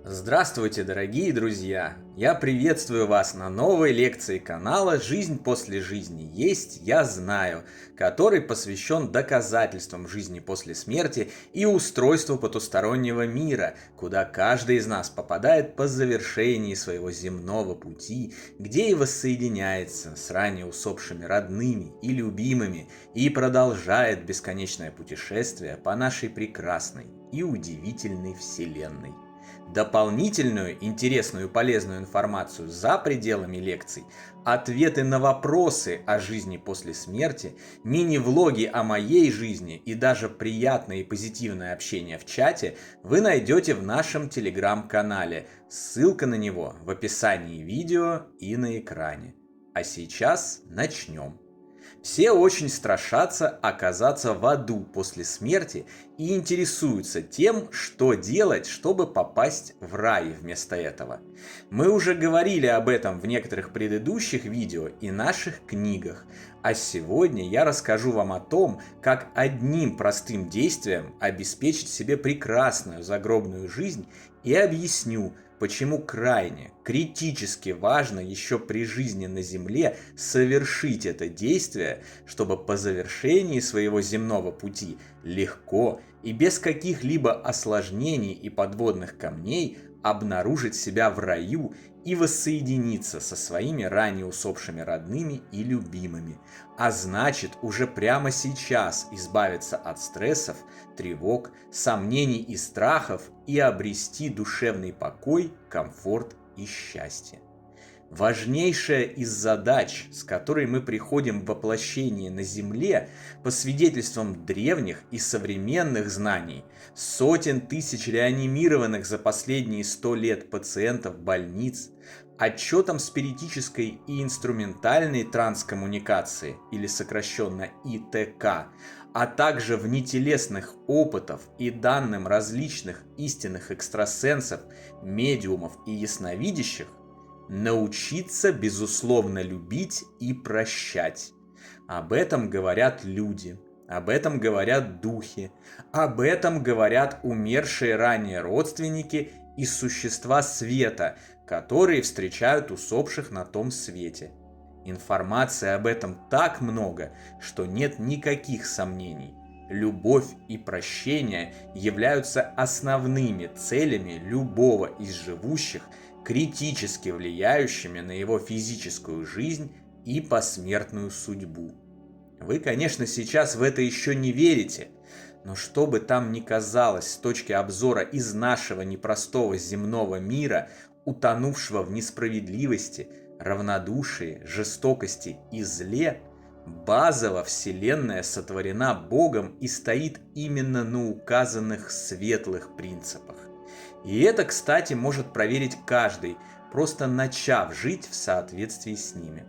Здравствуйте, дорогие друзья! Я приветствую вас на новой лекции канала «Жизнь после жизни есть, я знаю», который посвящен доказательствам жизни после смерти и устройству потустороннего мира, куда каждый из нас попадает по завершении своего земного пути, где и воссоединяется с ранее усопшими родными и любимыми и продолжает бесконечное путешествие по нашей прекрасной и удивительной Вселенной. Дополнительную, интересную и полезную информацию за пределами лекций, ответы на вопросы о жизни после смерти, мини-влоги о моей жизни и даже приятное и позитивное общение в чате вы найдете в нашем телеграм-канале. Ссылка на него в описании видео и на экране. А сейчас начнем. Все очень страшатся оказаться в аду после смерти и интересуются тем, что делать, чтобы попасть в рай вместо этого. Мы уже говорили об этом в некоторых предыдущих видео и наших книгах, а сегодня я расскажу вам о том, как одним простым действием обеспечить себе прекрасную загробную жизнь и объясню, почему крайне, критически важно еще при жизни на Земле совершить это действие, чтобы по завершении своего земного пути легко и без каких-либо осложнений и подводных камней обнаружить себя в раю и воссоединиться со своими ранее усопшими родными и любимыми, а значит уже прямо сейчас избавиться от стрессов, тревог, сомнений и страхов и обрести душевный покой, комфорт и счастье. Важнейшая из задач, с которой мы приходим в воплощение на Земле, по свидетельствам древних и современных знаний, сотен тысяч реанимированных за последние 100 лет пациентов больниц, отчетом спиритической и инструментальной транскоммуникации, или сокращенно ИТК, а также внетелесных опытов и данным различных истинных экстрасенсов, медиумов и ясновидящих, научиться, безусловно, любить и прощать. Об этом говорят люди, об этом говорят духи, об этом говорят умершие ранее родственники и существа света, которые встречают усопших на том свете. Информации об этом так много, что нет никаких сомнений. Любовь и прощение являются основными целями любого из живущих, критически влияющими на его физическую жизнь и посмертную судьбу. Вы, конечно, сейчас в это еще не верите, но что бы там ни казалось с точки обзора из нашего непростого земного мира, утонувшего в несправедливости, равнодушии, жестокости и зле, базово Вселенная сотворена Богом и стоит именно на указанных светлых принципах. И это, кстати, может проверить каждый, просто начав жить в соответствии с ними.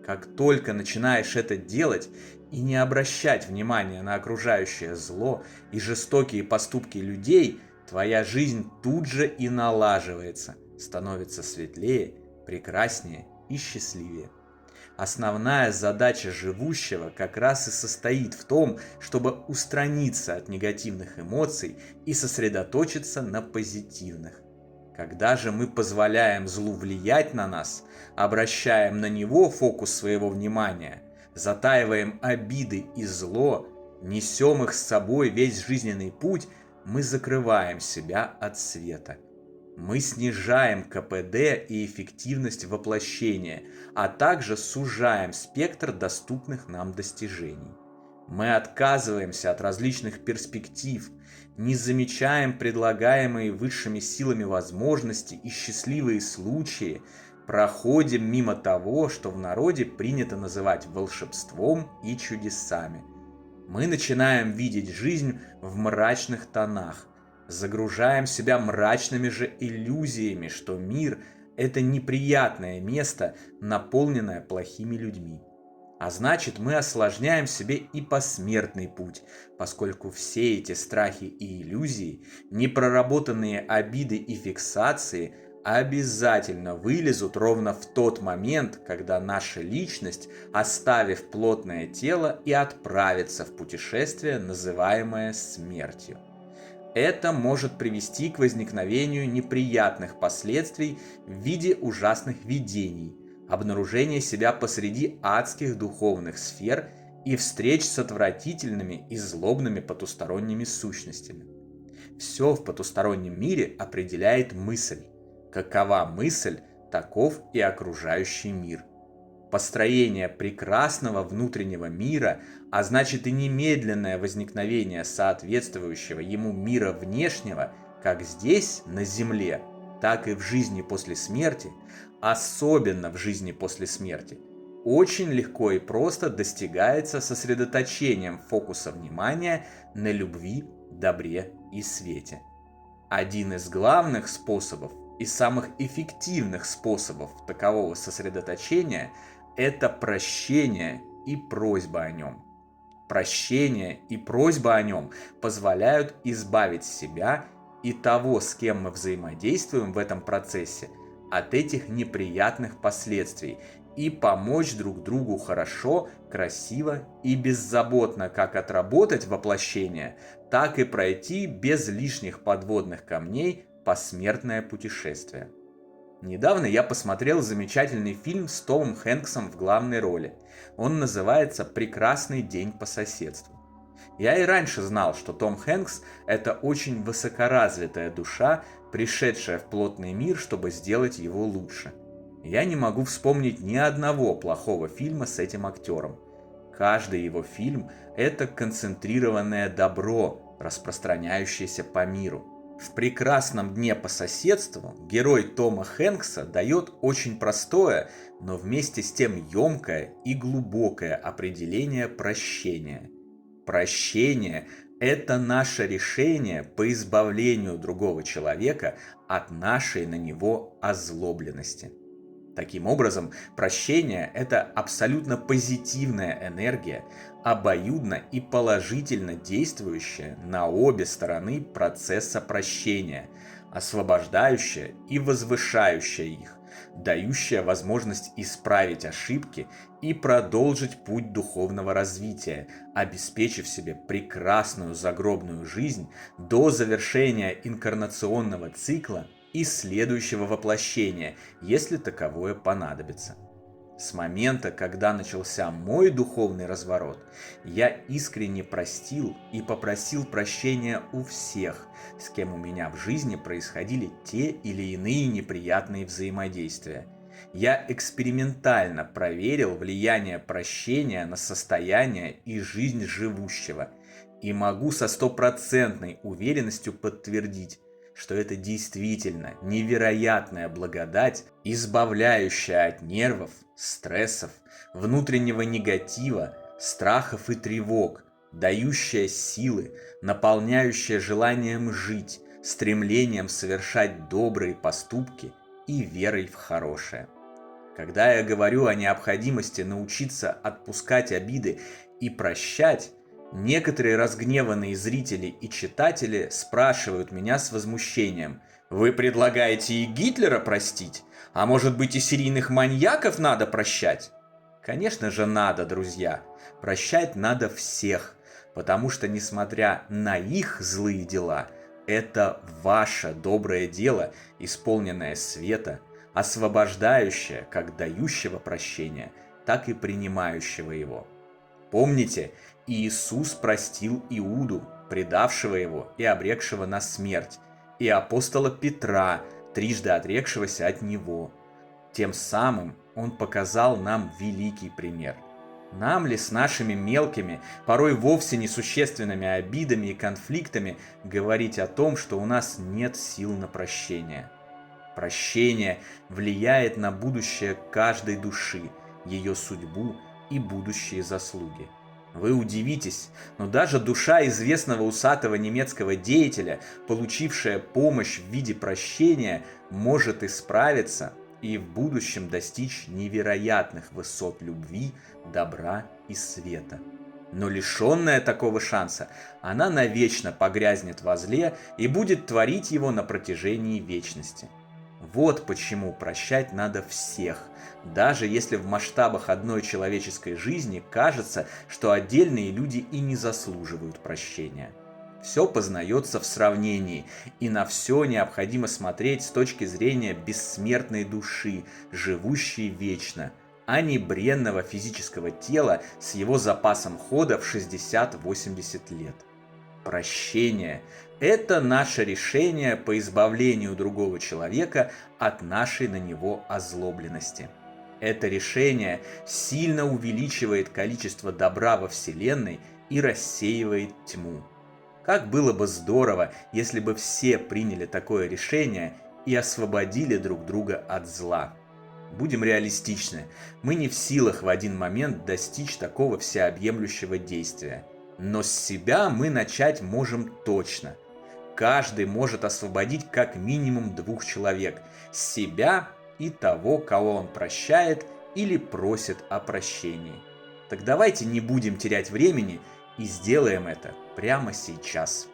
Как только начинаешь это делать и не обращать внимания на окружающее зло и жестокие поступки людей, твоя жизнь тут же и налаживается, становится светлее, прекраснее и счастливее. Основная задача живущего как раз и состоит в том, чтобы устраниться от негативных эмоций и сосредоточиться на позитивных. Когда же мы позволяем злу влиять на нас, обращаем на него фокус своего внимания, затаиваем обиды и зло, несем их с собой весь жизненный путь, мы закрываем себя от света. Мы снижаем КПД и эффективность воплощения, а также сужаем спектр доступных нам достижений. Мы отказываемся от различных перспектив, не замечаем предлагаемые высшими силами возможности и счастливые случаи, проходим мимо того, что в народе принято называть волшебством и чудесами. Мы начинаем видеть жизнь в мрачных тонах, загружаем себя мрачными же иллюзиями, что мир – это неприятное место, наполненное плохими людьми. А значит, мы осложняем себе и посмертный путь, поскольку все эти страхи и иллюзии, непроработанные обиды и фиксации обязательно вылезут ровно в тот момент, когда наша личность, оставив плотное тело, и отправится в путешествие, называемое смертью. Это может привести к возникновению неприятных последствий в виде ужасных видений, обнаружения себя посреди адских духовных сфер и встреч с отвратительными и злобными потусторонними сущностями. Все в потустороннем мире определяет мысль. Какова мысль, таков и окружающий мир. Построение прекрасного внутреннего мира, а значит и немедленное возникновение соответствующего ему мира внешнего, как здесь, на Земле, так и в жизни после смерти, особенно в жизни после смерти, очень легко и просто достигается сосредоточением фокуса внимания на любви, добре и свете. Один из главных способов и самых эффективных способов такового сосредоточения – это прощение и просьба о нем. Прощение и просьба о нем позволяют избавить себя и того, с кем мы взаимодействуем в этом процессе, от этих неприятных последствий и помочь друг другу хорошо, красиво и беззаботно как отработать воплощение, так и пройти без лишних подводных камней посмертное путешествие. Недавно я посмотрел замечательный фильм с Томом Хэнксом в главной роли. Он называется «Прекрасный день по соседству». Я и раньше знал, что Том Хэнкс – это очень высокоразвитая душа, пришедшая в плотный мир, чтобы сделать его лучше. Я не могу вспомнить ни одного плохого фильма с этим актером. Каждый его фильм – это концентрированное добро, распространяющееся по миру. В «Прекрасном дне по соседству» герой Тома Хэнкса дает очень простое, но вместе с тем емкое и глубокое определение прощения. Прощение – это наше решение по избавлению другого человека от нашей на него озлобленности. Таким образом, прощение – это абсолютно позитивная энергия, обоюдно и положительно действующая на обе стороны процесса прощения, освобождающая и возвышающая их, дающая возможность исправить ошибки и продолжить путь духовного развития, обеспечив себе прекрасную загробную жизнь до завершения инкарнационного цикла и следующего воплощения, если таковое понадобится. С момента, когда начался мой духовный разворот, я искренне простил и попросил прощения у всех, с кем у меня в жизни происходили те или иные неприятные взаимодействия. Я экспериментально проверил влияние прощения на состояние и жизнь живущего, и могу со стопроцентной уверенностью подтвердить, что это действительно невероятная благодать, избавляющая от нервов, стрессов, внутреннего негатива, страхов и тревог, дающая силы, наполняющая желанием жить, стремлением совершать добрые поступки и верой в хорошее. Когда я говорю о необходимости научиться отпускать обиды и прощать, некоторые разгневанные зрители и читатели спрашивают меня с возмущением: «Вы предлагаете и Гитлера простить? А может быть и серийных маньяков надо прощать?» Конечно же надо, друзья. Прощать надо всех, потому что, несмотря на их злые дела, это ваше доброе дело, исполненное света, освобождающее как дающего прощения, так и принимающего его. Помните, Иисус простил Иуду, предавшего его и обрекшего на смерть, и апостола Петра, трижды отрекшегося от него. Тем самым он показал нам великий пример. Нам ли с нашими мелкими, порой вовсе несущественными обидами и конфликтами говорить о том, что у нас нет сил на прощение? Прощение влияет на будущее каждой души, ее судьбу и будущие заслуги. Вы удивитесь, но даже душа известного усатого немецкого деятеля, получившая помощь в виде прощения, может исправиться и в будущем достичь невероятных высот любви, добра и света. Но лишенная такого шанса, она навечно погрязнет во зле и будет творить его на протяжении вечности. Вот почему прощать надо всех, даже если в масштабах одной человеческой жизни кажется, что отдельные люди и не заслуживают прощения. Все познается в сравнении, и на все необходимо смотреть с точки зрения бессмертной души, живущей вечно, а не бренного физического тела с его запасом хода в 60-80 лет. Прощение – это наше решение по избавлению другого человека от нашей на него озлобленности. Это решение сильно увеличивает количество добра во Вселенной и рассеивает тьму. Как было бы здорово, если бы все приняли такое решение и освободили друг друга от зла. Будем реалистичны, мы не в силах в один момент достичь такого всеобъемлющего действия. Но с себя мы начать можем точно. Каждый может освободить как минимум 2 человек – себя и того, кого он прощает или просит о прощении. Так давайте не будем терять времени и сделаем это прямо сейчас.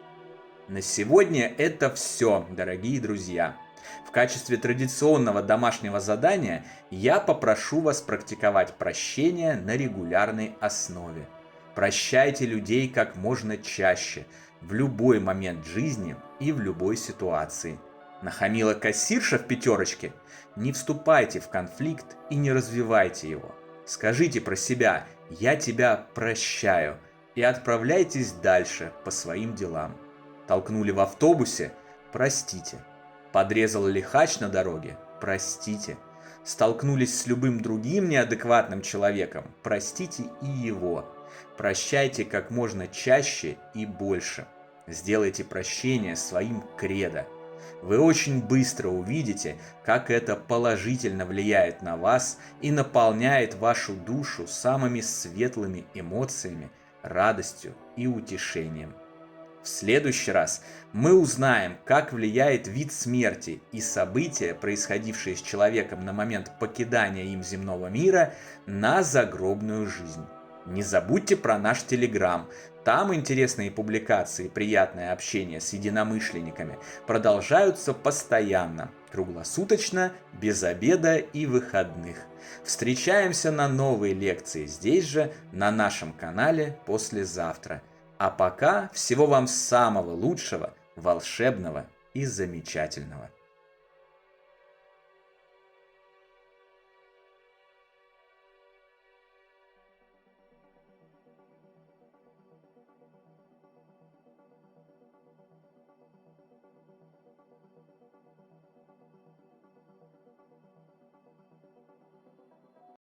На сегодня это все, дорогие друзья. В качестве традиционного домашнего задания я попрошу вас практиковать прощение на регулярной основе. Прощайте людей как можно чаще, в любой момент жизни и в любой ситуации. Нахамила кассирша в пятерочке? Не вступайте в конфликт и не развивайте его. Скажите про себя «я тебя прощаю» и отправляйтесь дальше по своим делам. Толкнули в автобусе? Простите. Подрезал лихач на дороге? Простите. Столкнулись с любым другим неадекватным человеком? Простите и его. Прощайте как можно чаще и больше. Сделайте прощение своим кредо. Вы очень быстро увидите, как это положительно влияет на вас и наполняет вашу душу самыми светлыми эмоциями, радостью и утешением. В следующий раз мы узнаем, как влияет вид смерти и события, происходившие с человеком на момент покидания им земного мира, на загробную жизнь. Не забудьте про наш Телеграм. Там интересные публикации и приятное общение с единомышленниками продолжаются постоянно, круглосуточно, без обеда и выходных. Встречаемся на новой лекции здесь же, на нашем канале послезавтра. А пока всего вам самого лучшего, волшебного и замечательного.